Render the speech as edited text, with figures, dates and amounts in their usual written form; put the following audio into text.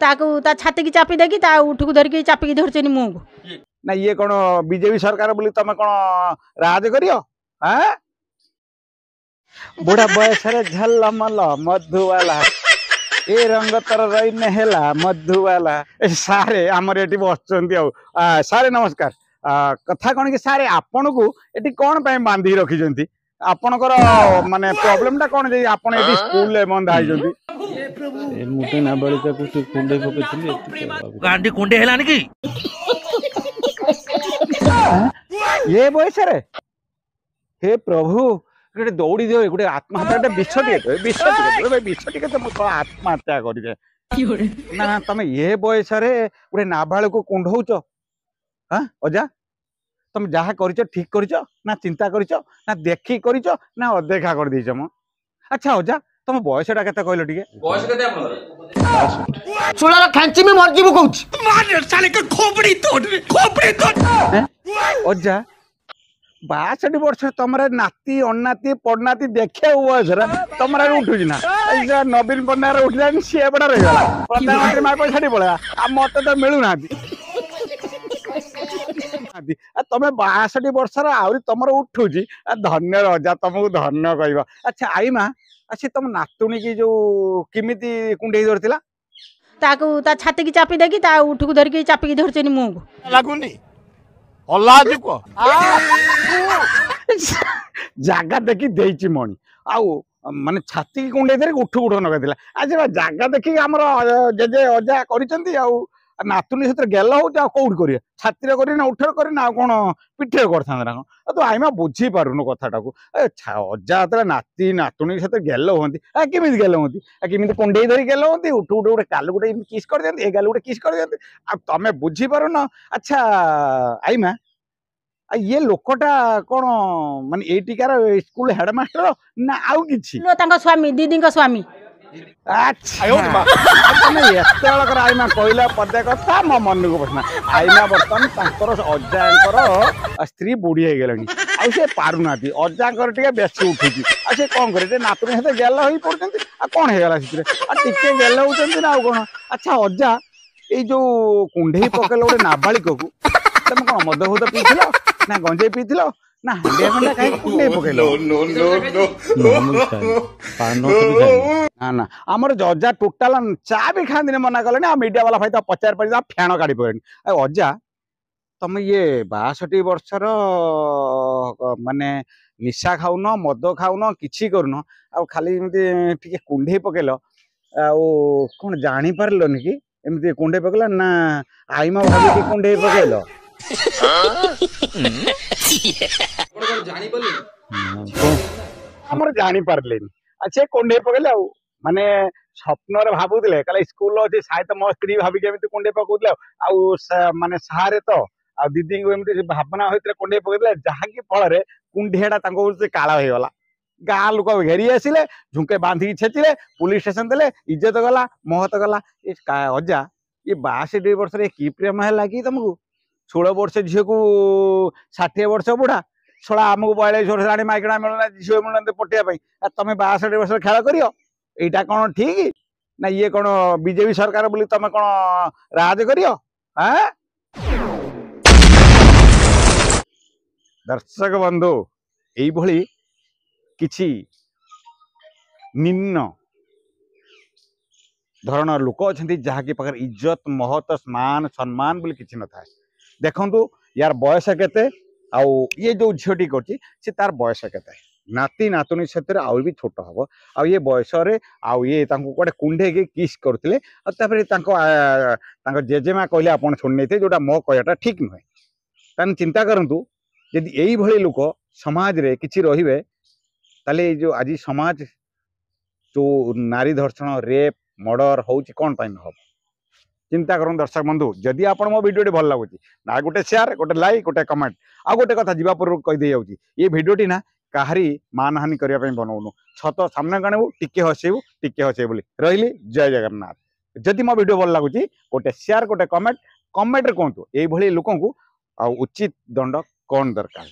ताकू ता छाती की चापी देकी ता उठू धरिकी चापी की धरचनी मुंह को ना ये कौन बीजेपी सरकार बोली तुम कौन राज करियो हाँ बुढ़ा बयस झलमल मधुवाला ए रंग तर रही नेला मधुवाला सारे आमर ये बस सारे नमस्कार कथा कौन कि सारे आपण को ये कौन बांधी रखी आपणकर माने प्रॉब्लम टा कौन आपण ये स्कूल बंधा है मुटे नाबालिका को कुंडे पकेथिले गांडी कुंडे हेलानी की ये बयस रे हे प्रभु गोटे दौड़ी दियो गोटे आत्महत्या विष आत्महत्या कर ना तुम ये बयस गोटे नाबाल को कुंडौच हाँ अजा तुम जहाँ कर ठीक कर ना चिंता कर ना देखी कर ना अदेखा कर दीच म अच्छा अजा तुम बयसटा के कहल टे अजा 62 वर्ष तुम नाती अनाती पड़नाती देखे बयस तुम उठुच ना नवीन पन्नार उठा सी बड़ा रहीगला प्रधानमंत्री माँ पैसा पड़ा मत तो मिलूना तुम 62 वर्ष आहरी तुम उठुची धन्य रजा तुमको धन्य कह अच्छा आई माँ अच्छे तुम नातुणी की जो किमिति कुंडे धरला ताकू ता छाती की चापी देकी ता उठू धरिकी चापी की धरचनी मुंह को लागुनी अल्लाह को जगह देखी देची मणि आउ माने छाती की कुंडे धर उठू उठ नगा आज जगह देखी आम जेजे अजा कर नातुनी सहित गेल हो कौट कर छाती कर ना उठर कर ना कौन पिठे कर तो आईमा बुझी पारुन कथाटा को अजा जो नाती नातुणी सहित गेल हमें केमी गेल हमें केमी कुंडे धरी गेल हमें उठ उठ गोटे गाल गोटे किस कर दिखाते ए गाल गोटे किस कर दिखाते तुम बुझी पारुन अच्छा आईमा ये लोकटा कौन माने एटिकार स्कूल हेडमास्टर ना आउ किछि स्वामी दीदी स्वामी अच्छा तुम एत आईमा कहला पदे कथा मो मन को पसना आईमा बर्तमान अजा स्त्री बुढ़ी हो गले आसे पारुना अजा टे बेसी उठुची आसे कौन करे नातुनी सहित गेल हो पड़ते कौन होगा टे गेल होती ना कौन अच्छा अजा ये जो कुंडे पकेल गोटे नाबालिक को तुम कौन मद फद पीथिल ना गंजे पीथिल ना हंडिया फंडिया कहीं कुंडे पकेल ना ना आमर अजा टोटाल चा भी खाती मना कले मीडिया वाला भाई पचार पार फेण काढ़ी पड़े अजा तुम ये 62 वर्षर माने निशा खाऊन मद खाऊन कि करुन आ खाली एमती कुंडे पकेल कौन जानी पार्लनि कि एमती कुंडे पकेल ना आईमा भाभी कुंडे पकेल आमर जानी पार्ले अच्छे कुंडे पकेले माने स्वप्न भावुले कल स्कूल अच्छे शायद मो स्त्री भाविक एमती कुंडे पकाउले माने सारे तो आ दीदी को एमती भावना होते कुंडे पकड़े जहाँकि फल कुंडेटा काला हो गला गाँ लोक घेरी आसिले झुंके बांधिकी छेचिले पुलिस स्टेशन देले इज्जत गला महत गला अजा ये 62 वर्ष कि प्रेम है कि तुमको 16 वर्ष झील को 60 वर्ष बुढ़ा छड़ा आमको 42 वर्ष आने माइकणा मिलना झील मिलना पटेवाई तुम 62 वर्ष खेल करियो एटा कौन ठीक ना ये कौन बीजेपी सरकार बोली तुम कौन राज करियो हाँ दर्शक बंधु यही किछि निम्न धरण लोक अच्छा जहाँकि पाखे इज्जत महत मान सम्मान बोली किछि न थाए देखंतु यार बयस केते आउ ये जो झीटी कर तार बयस केते नाती नातुनी सहित आउ भी छोट हम आ ये बयस आउ ये गोटे कुंडे के किस करते जेजेमा कहले आप शुणी जोटा मो कहटा ठीक नुहे तान चिंता करंतु यदि यही भली लोक समाज रे किछि रहिबे ताले जो आज समाज जो नारी धर्षण रेप मर्डर होउची कोन पाइन हो चिंता करन दर्शक बंधु जदि आपण मो वीडियो भल लागुची ना गोटे शेयर गोटे लाइक गोटे कमेंट आ गोटे कथा जीवा पूर्व कहि दे जाउची ये वीडियोटी ना काहारी मानहानि करिया पई बनाउनु छत सामने गणबु टिके हसेबु बोली रहिली जय जगन्नाथ जदि मो वीडियो भल लागुची गोटे शेयर गोटे कमेंट रे कहतु एई भली लोकन को आ उचित दंड कौन दरकार।